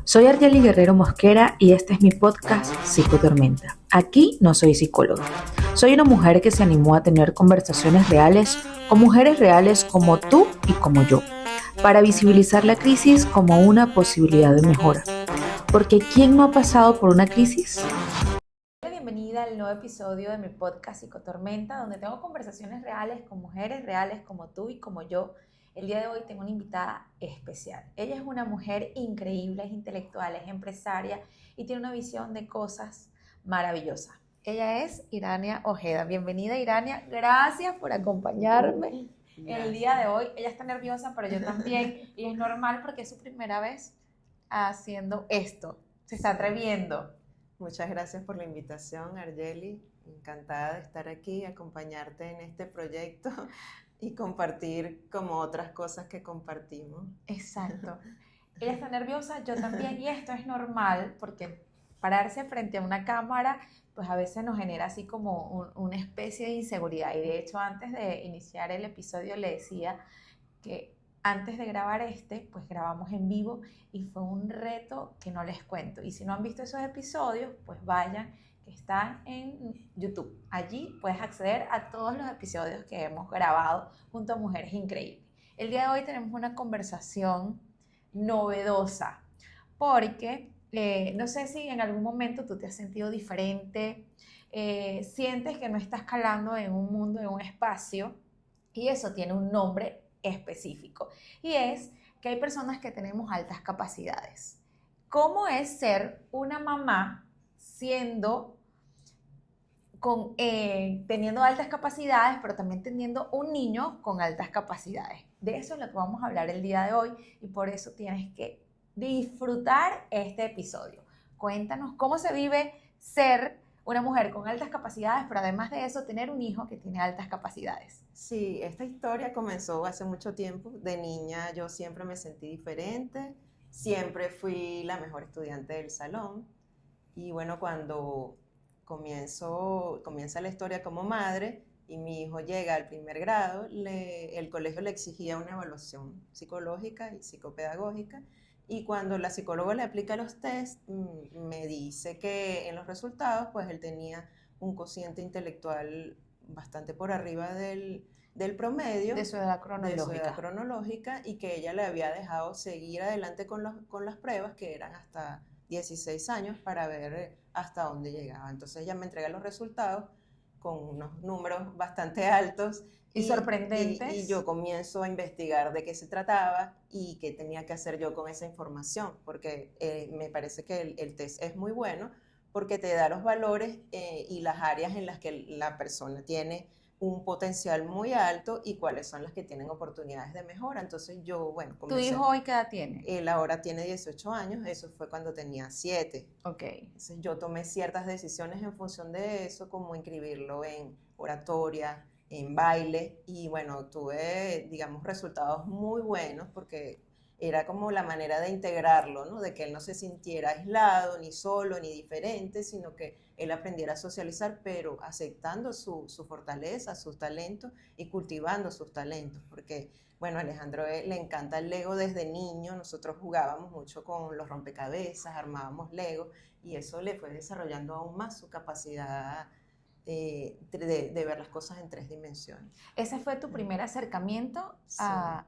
Soy Argeli Guerrero Mosquera y este es mi podcast Psicotormenta. Aquí no soy psicóloga. Soy una mujer que se animó a tener conversaciones reales con mujeres reales como tú y como yo, para visibilizar la crisis como una posibilidad de mejora. Porque ¿quién no ha pasado por una crisis? Bienvenida al nuevo episodio de mi podcast Psicotormenta, donde tengo conversaciones reales con mujeres reales como tú y como yo. El día de hoy tengo una invitada especial. Ella es una mujer increíble, es intelectual, es empresaria y tiene una visión de cosas maravillosas. Ella es Irania Ojeda. Bienvenida, Irania. Gracias por acompañarme el día de hoy. Ella está nerviosa, pero yo también. Y es normal porque es su primera vez haciendo esto. Se está atreviendo. Muchas gracias por la invitación, Argeli. Encantada de estar aquí, acompañarte en este proyecto y compartir como otras cosas que compartimos. Exacto. Ella está nerviosa, yo también, y esto es normal porque pararse frente a una cámara, pues a veces nos genera así como una especie de inseguridad. Y de hecho, antes de iniciar el episodio le decía que antes de grabar pues grabamos en vivo y fue un reto que no les cuento. Y si no han visto esos episodios, pues vayan, que están en YouTube. Allí puedes acceder a todos los episodios que hemos grabado junto a mujeres increíbles. El día de hoy tenemos una conversación novedosa porque no sé si en algún momento tú te has sentido diferente, sientes que no estás calando en un mundo, en un espacio, y eso tiene un nombre específico, y es que hay personas que tenemos altas capacidades. ¿Cómo es ser una mamá teniendo altas capacidades, pero también teniendo un niño con altas capacidades? De eso es lo que vamos a hablar el día de hoy, y por eso tienes que disfrutar este episodio. Cuéntanos cómo se vive ser una mujer con altas capacidades, pero además de eso tener un hijo que tiene altas capacidades. Sí, esta historia comenzó hace mucho tiempo. De niña yo siempre me sentí diferente, siempre fui la mejor estudiante del salón. Y bueno, cuando comienza la historia como madre y mi hijo llega al primer grado, el colegio le exigía una evaluación psicológica y psicopedagógica. Y cuando la psicóloga le aplica los test, me dice que en los resultados, pues él tenía un cociente intelectual bastante por arriba del promedio De su edad de su edad cronológica. cronológica, y que ella le había dejado seguir adelante con las pruebas, que eran hasta 16 años, para ver hasta dónde llegaba. Entonces ella me entrega los resultados con unos números bastante altos Y sorprendentes. y yo comienzo a investigar de qué se trataba y qué tenía que hacer yo con esa información, porque me parece que el test es muy bueno porque te da los valores y las áreas en las que la persona tiene un potencial muy alto y cuáles son las que tienen oportunidades de mejora. Entonces yo, bueno, ¿Tu comencé. hijo hoy qué edad tiene? Él ahora tiene 18 años, eso fue cuando tenía 7. Ok. Entonces yo tomé ciertas decisiones en función de eso, como inscribirlo en oratoria, en baile, y bueno, tuve, digamos, resultados muy buenos porque era como la manera de integrarlo, ¿no? De que él no se sintiera aislado, ni solo, ni diferente, sino que él aprendiera a socializar, pero aceptando su fortaleza, sus talentos y cultivando sus talentos, porque bueno, a Alejandro le encanta el Lego desde niño. Nosotros jugábamos mucho con los rompecabezas, armábamos Lego, y eso le fue desarrollando aún más su capacidad de ver las cosas en 3 dimensiones. ¿Ese fue tu primer acercamiento Sí, a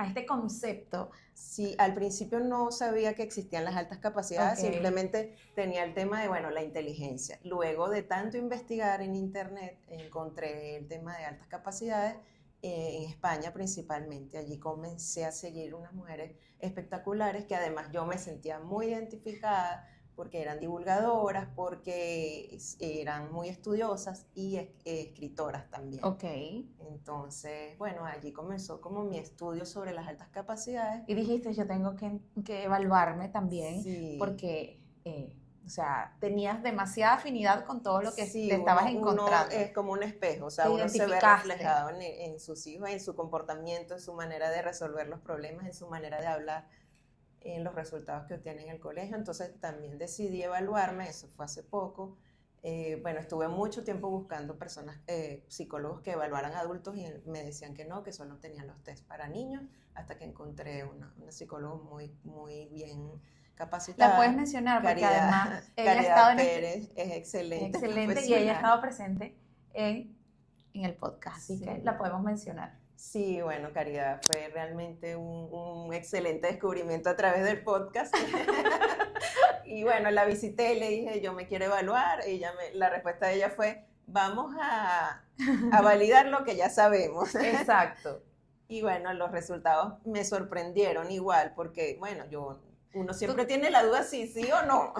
este concepto? Sí, al principio no sabía que existían las altas capacidades, Okay. simplemente tenía el tema de, bueno, la inteligencia. Luego de tanto investigar en internet, encontré el tema de altas capacidades en España principalmente. Allí comencé a seguir unas mujeres espectaculares que además yo me sentía muy identificada porque eran divulgadoras, porque eran muy estudiosas y escritoras también. Ok. Entonces, bueno, allí comenzó como mi estudio sobre las altas capacidades. Y dijiste, yo tengo que evaluarme también, Sí, porque, o sea, tenías demasiada afinidad con todo lo que sí, te estabas uno encontrando. es como un espejo, o sea, Te uno se ve identificaste. reflejado en sus hijos, en su comportamiento, en su manera de resolver los problemas, en su manera de hablar, en los resultados que obtiene en el colegio. Entonces también decidí evaluarme, eso fue hace poco. Bueno, estuve mucho tiempo buscando personas, psicólogos que evaluaran adultos, y me decían que solo tenían los test para niños, hasta que encontré una psicóloga muy, muy bien capacitada. La puedes mencionar porque Caridad, además ella ha estado Caridad en Pérez es excelente excelente y ella ha profesional. estado presente en el podcast, así Sí. que la podemos mencionar. Sí, bueno, Caridad fue realmente un excelente descubrimiento a través del podcast. Y bueno, la visité y le dije, yo me quiero evaluar. La respuesta de ella fue, vamos a validar lo que ya sabemos. Exacto. Y bueno, los resultados me sorprendieron igual, porque bueno, uno siempre tiene la duda si sí o no.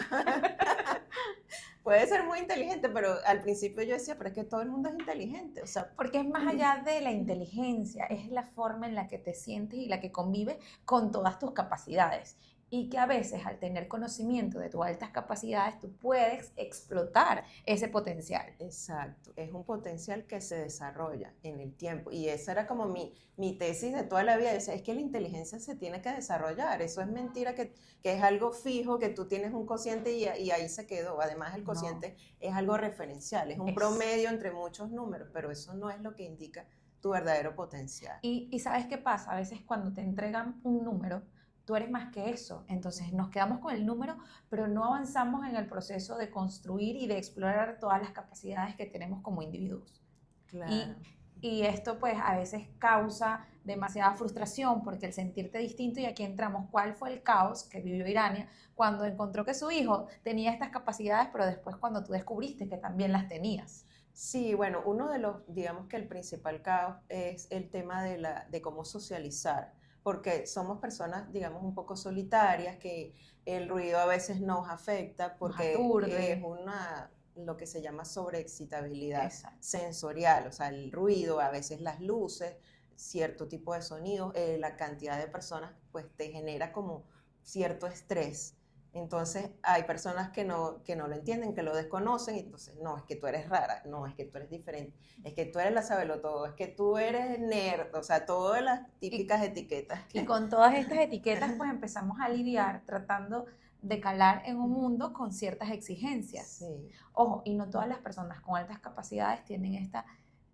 Puede ser muy inteligente, pero al principio yo decía, pero es que todo el mundo es inteligente, o sea, Porque es más allá de la inteligencia, es la forma en la que te sientes y la que convives con todas tus capacidades. Y que a veces al tener conocimiento de tus altas capacidades, tú puedes explotar ese potencial. exacto, es un potencial que se desarrolla en el tiempo. Y esa era como mi tesis de toda la vida. Yo decía, es que la inteligencia se tiene que desarrollar. Eso es mentira que es algo fijo, que tú tienes un cociente y ahí se quedó. Además, el cociente es algo referencial, es un promedio entre muchos números, pero eso no es lo que indica tu verdadero potencial. Y ¿sabes qué pasa? A veces cuando te entregan un número, tú eres más que eso. Entonces nos quedamos con el número, pero no avanzamos en el proceso de construir y de explorar todas las capacidades que tenemos como individuos. Claro. Y esto pues a veces causa demasiada frustración porque el sentirte distinto, y aquí entramos, ¿cuál fue el caos que vivió Irania cuando encontró que su hijo tenía estas capacidades, pero después cuando tú descubriste que también las tenías? Sí, bueno, uno de los, digamos que el principal caos es el tema de cómo socializar, porque somos personas, digamos, un poco solitarias, que el ruido a veces nos afecta Nos porque es aturde. lo que se llama sobreexcitabilidad Exacto. sensorial, o sea, el ruido, a veces las luces, cierto tipo de sonidos, la cantidad de personas, pues te genera como cierto estrés. Entonces hay personas que no lo entienden, que lo desconocen, y entonces no, es que tú eres rara, no, es que tú eres diferente, es que tú eres la sabelotodo, es que tú eres nerd, o sea, todas las típicas etiquetas. Y con todas estas etiquetas pues empezamos a lidiar tratando de calar en un mundo con ciertas exigencias. Sí. Ojo, y no todas las personas con altas capacidades tienen esta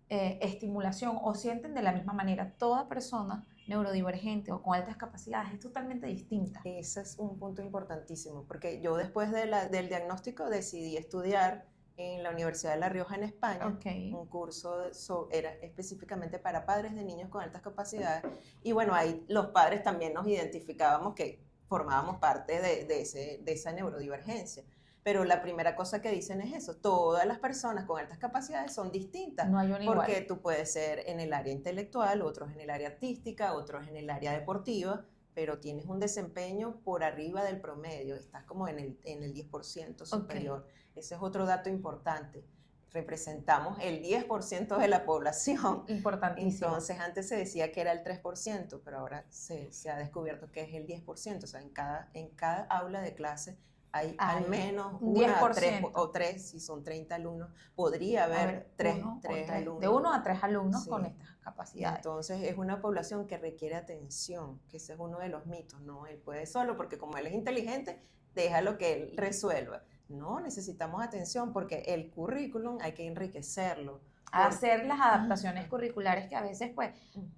estimulación o sienten de la misma manera. Toda persona neurodivergente o con altas capacidades es totalmente distinta. Ese es un punto importantísimo, porque yo después del diagnóstico decidí estudiar en la Universidad de La Rioja en España, un curso era específicamente para padres de niños con altas capacidades, y bueno, ahí los padres también nos identificábamos que formábamos parte de esa neurodivergencia. Pero la primera cosa que dicen es eso, todas las personas con altas capacidades son distintas, no hay una porque igual. tú puedes ser en el área intelectual, otros en el área artística, otros en el área deportiva, pero tienes un desempeño por arriba del promedio, estás como en el 10% superior. Ese es otro dato importante. Representamos el 10% de la población. Importantísimo. Entonces, antes se decía que era el 3%, pero ahora se ha descubierto que es el 10%. O sea, en cada aula de clase hay al menos un una, 10%. tres, si son 30 alumnos, podría haber tres alumnos. De 1 a 3 alumnos Sí. con estas capacidades. Entonces es una población que requiere atención, que ese es uno de los mitos, ¿no? Él puede solo porque como él es inteligente, déjalo que él resuelva. No, necesitamos atención porque el currículum hay que enriquecerlo. Hacer las adaptaciones curriculares que a veces, pues,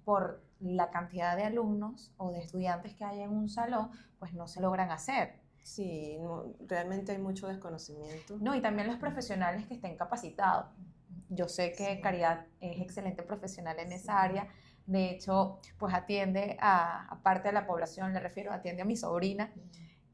por la cantidad de alumnos o de estudiantes que hay en un salón, pues no se logran hacer. Sí, no, realmente hay mucho desconocimiento. No, y también los profesionales que estén capacitados. Yo sé que Sí. Caridad es excelente profesional en esa área. De hecho, pues atiende a parte de la población, le refiero, atiende a mi sobrina.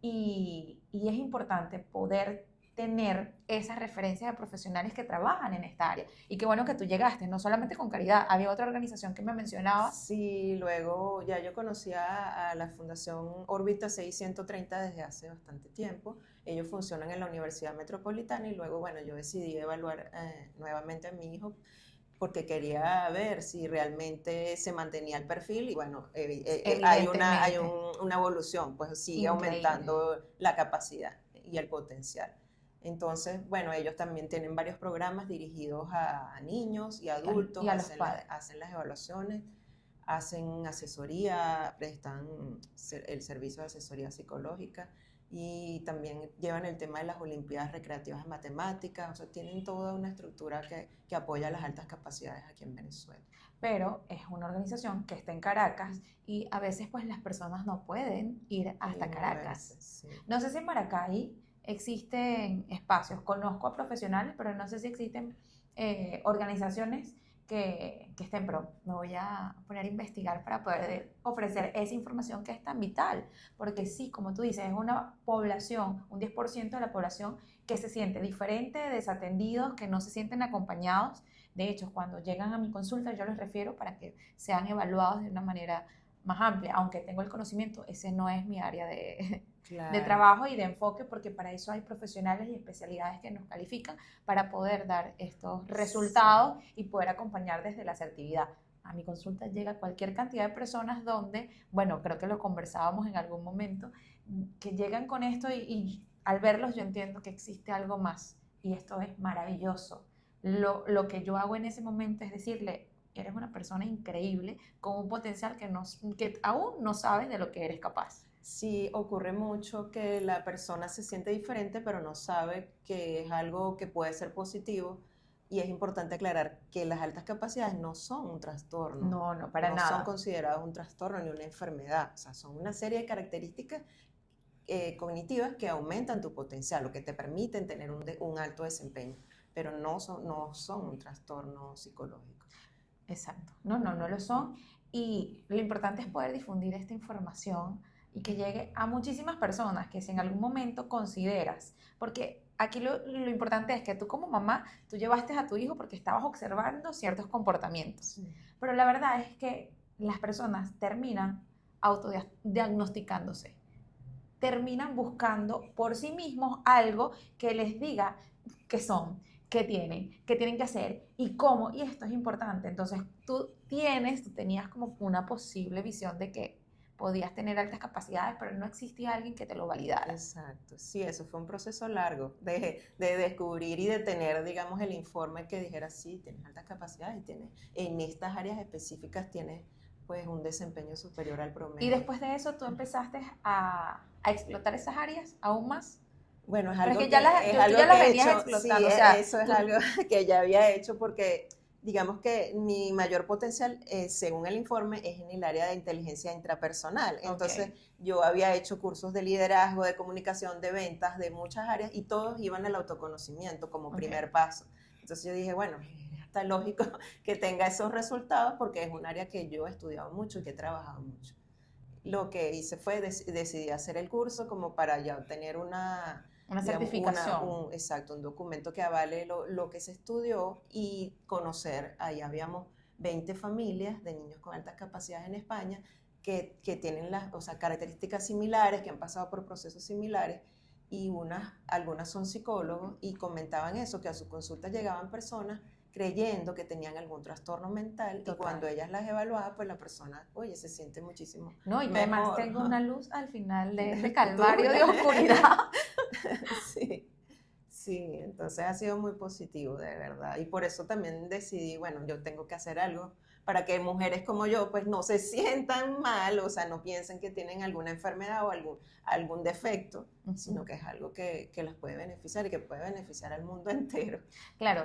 Y es importante poder tener esas referencias de profesionales que trabajan en esta área. Y qué bueno que tú llegaste, no solamente con Caridad, había otra organización que me mencionabas. Sí, luego ya yo conocía a la Fundación Órbita 630 desde hace bastante tiempo. Ellos funcionan en la Universidad Metropolitana y luego, bueno, yo decidí evaluar nuevamente a mi hijo porque quería ver si realmente se mantenía el perfil y bueno, hay una evolución, pues sigue aumentando la capacidad y el potencial. Entonces, bueno, ellos también tienen varios programas dirigidos a niños y adultos, y a los padres. hacen las evaluaciones, hacen asesoría, prestan el servicio de asesoría psicológica y también llevan el tema de las Olimpiadas Recreativas de Matemáticas, o sea, tienen toda una estructura que apoya las altas capacidades aquí en Venezuela. pero es una organización que está en Caracas y a veces pues las personas no pueden ir hasta Y Caracas. moverse, sí. No sé si en Maracay existen espacios, conozco a profesionales, pero no sé si existen organizaciones que estén, pero me voy a poner a investigar para poder ofrecer esa información que es tan vital, porque sí, como tú dices, es una población, un 10% de la población que se siente diferente, desatendidos, que no se sienten acompañados. De hecho, cuando llegan a mi consulta, yo les refiero para que sean evaluados de una manera más amplia, aunque tengo el conocimiento, ese no es mi área de Claro. trabajo y de enfoque, porque para eso hay profesionales y especialidades que nos califican para poder dar estos Sí. resultados y poder acompañar desde la asertividad. A mi consulta llega cualquier cantidad de personas donde, bueno, creo que lo conversábamos en algún momento, que llegan con esto y al verlos yo entiendo que existe algo más y esto es maravilloso. Lo que yo hago en ese momento es decirle, eres una persona increíble con un potencial que aún no sabes de lo que eres capaz. Sí, ocurre mucho que la persona se siente diferente, pero no sabe que es algo que puede ser positivo. Y es importante aclarar que las altas capacidades no son un trastorno, No, no, para no son nada. consideradas un trastorno ni una enfermedad. O sea, son una serie de características cognitivas que aumentan tu potencial o que te permiten tener un alto desempeño, pero no son un trastorno psicológico. Exacto. No, no, no lo son. Y lo importante es poder difundir esta información y que llegue a muchísimas personas que si en algún momento consideras, porque aquí lo importante es que tú como mamá, tú llevaste a tu hijo porque estabas observando ciertos comportamientos. Sí. Pero la verdad es que las personas terminan autodiagnosticándose, terminan buscando por sí mismos algo que les diga qué son, qué tienen que hacer y cómo. Y esto es importante. Entonces, tú tenías como una posible visión de que podías tener altas capacidades, pero no existía alguien que te lo validara. Exacto, sí, eso fue un proceso largo de descubrir y de tener, digamos, el informe que dijera, sí, tienes altas capacidades y tienes, en estas áreas específicas tienes pues un desempeño superior al Y promedio. después de eso, tú empezaste a explotar esas áreas aún más. Bueno, Pero es que ya es tú algo ya las que he venías hecho, sí, explotando, o sea, eso es tú, algo que ya había hecho porque digamos que mi mayor potencial, según el informe, es en el área de inteligencia intrapersonal. ok, Entonces, yo había hecho cursos de liderazgo, de comunicación, de ventas, de muchas áreas y todos iban al autoconocimiento como ok. primer paso. Entonces yo dije, bueno, es hasta lógico que tenga esos resultados porque es un área que yo he estudiado mucho y que he trabajado mucho. Lo que hice fue decidí hacer el curso como para ya tener Una digamos, certificación. exacto, un documento que avale lo que se estudió y conocer, ahí habíamos 20 familias de niños con altas capacidades en España que tienen o sea, características similares, que han pasado por procesos similares y algunas son psicólogos y comentaban eso, que a su consulta llegaban personas creyendo que tenían algún trastorno mental y Total. cuando ellas las evaluaban, pues la persona, oye, se siente muchísimo No, y que además mejor tengo una luz al final de este del calvario futuro. de oscuridad. Sí, sí, entonces ha sido muy positivo, de verdad. Y por eso también decidí, bueno, yo tengo que hacer algo para que mujeres como yo, pues no se sientan mal, o sea, no piensen que tienen alguna enfermedad o algún defecto, sino que es algo que las puede beneficiar y que puede beneficiar al mundo entero. Claro,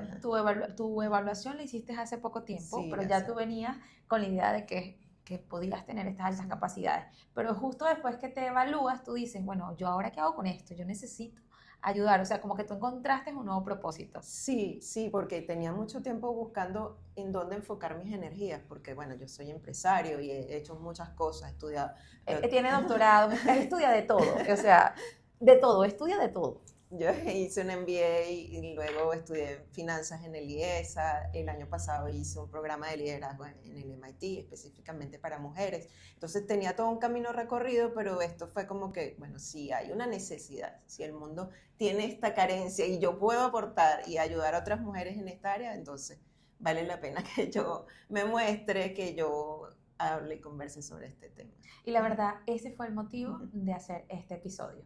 tu evaluación la hiciste hace poco tiempo, Sí, pero ya tú venías con la idea de que podías tener estas altas sí. capacidades. Pero justo después que te evalúas, tú dices, bueno, ¿yo ahora qué hago con esto? Yo necesito ayudar. O sea, como que tú encontraste un nuevo propósito. Sí, sí, porque tenía mucho tiempo buscando en dónde enfocar mis energías, porque bueno, yo soy empresario y he hecho muchas cosas, he estudiado. Tiene doctorado, estudia de todo. O sea, de todo, estudia de todo. Yo hice un MBA y luego estudié finanzas en el IESA. El año pasado hice un programa de liderazgo en el MIT, específicamente para mujeres. Entonces tenía todo un camino recorrido, pero esto fue como que, bueno, si hay una necesidad, si el mundo tiene esta carencia y yo puedo aportar y ayudar a otras mujeres en esta área, entonces vale la pena que yo me muestre, que yo hable y converse sobre este tema. Y la verdad, ese fue el motivo de hacer este episodio,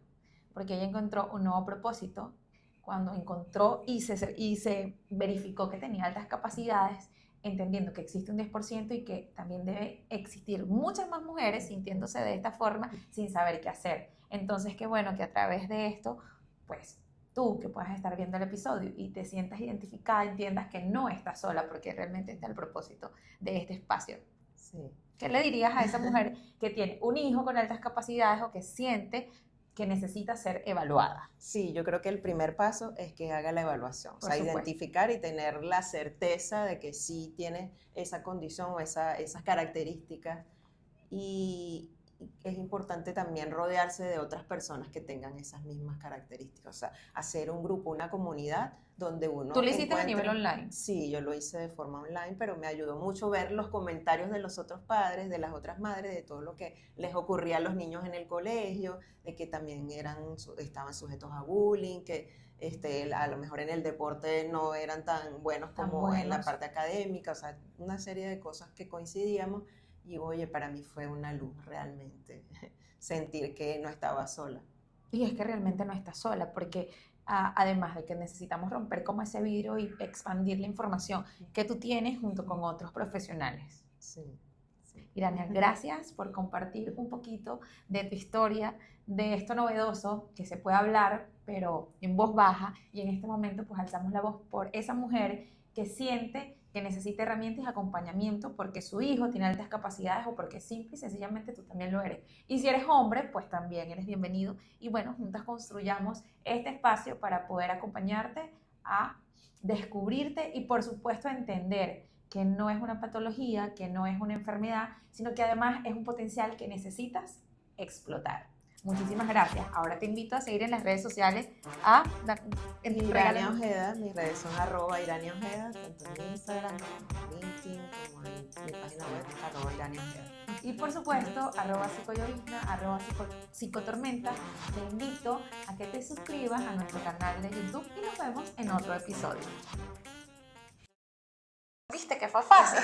porque ella encontró un nuevo propósito cuando encontró y se verificó que tenía altas capacidades, entendiendo que existe un 10% y que también debe existir muchas más mujeres sintiéndose de esta forma sin saber qué hacer. Entonces, qué bueno que a través de esto, pues tú que puedas estar viendo el episodio y te sientas identificada, entiendas que no estás sola, porque realmente está el propósito de este espacio. Sí. ¿Qué le dirías a esa mujer que tiene un hijo con altas capacidades o que siente que necesita ser evaluada? Sí, yo creo que el primer paso es que haga la evaluación, o sea, identificar y tener la certeza de que sí tiene esa condición o esas características. Y es importante también rodearse de otras personas que tengan esas mismas características, o sea, hacer un grupo, una comunidad donde uno ¿Tú lo hiciste a nivel online? Sí, yo lo hice de forma online, pero me ayudó mucho ver los comentarios de los otros padres, de las otras madres, de todo lo que les ocurría a los niños en el colegio, de que también estaban sujetos a bullying, que a lo mejor en el deporte no eran tan buenos como en la parte académica, o sea, una serie de cosas que coincidíamos. Y oye, para mí fue una luz realmente sentir que no estaba sola. Y es que realmente no estás sola, porque además de que necesitamos romper como ese vidrio y expandir la información que tú tienes junto con otros profesionales. Sí. Irania, gracias por compartir un poquito de tu historia, de esto novedoso que se puede hablar, pero en voz baja, y en este momento pues alzamos la voz por esa mujer que siente que necesita herramientas y acompañamiento porque su hijo tiene altas capacidades o porque simple y sencillamente tú también lo eres. Y si eres hombre, pues también eres bienvenido. Y bueno, juntas construyamos este espacio para poder acompañarte a descubrirte y por supuesto entender que no es una patología, que no es una enfermedad, sino que además es un potencial que necesitas explotar. Muchísimas gracias. Ahora te invito a seguir en las redes sociales a Irania Ojeda, mis redes son @IraniaOjeda, tanto en Instagram, LinkedIn, como en mi página web, @IraniaOjeda. Y por supuesto, @psicollovizna, @psicotormenta. Te invito a que te suscribas a nuestro canal de YouTube y nos vemos en otro episodio. ¿Viste que fue fácil?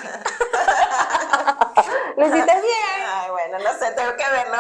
Lo hiciste bien. Ay, bueno, no sé, tengo que verlo.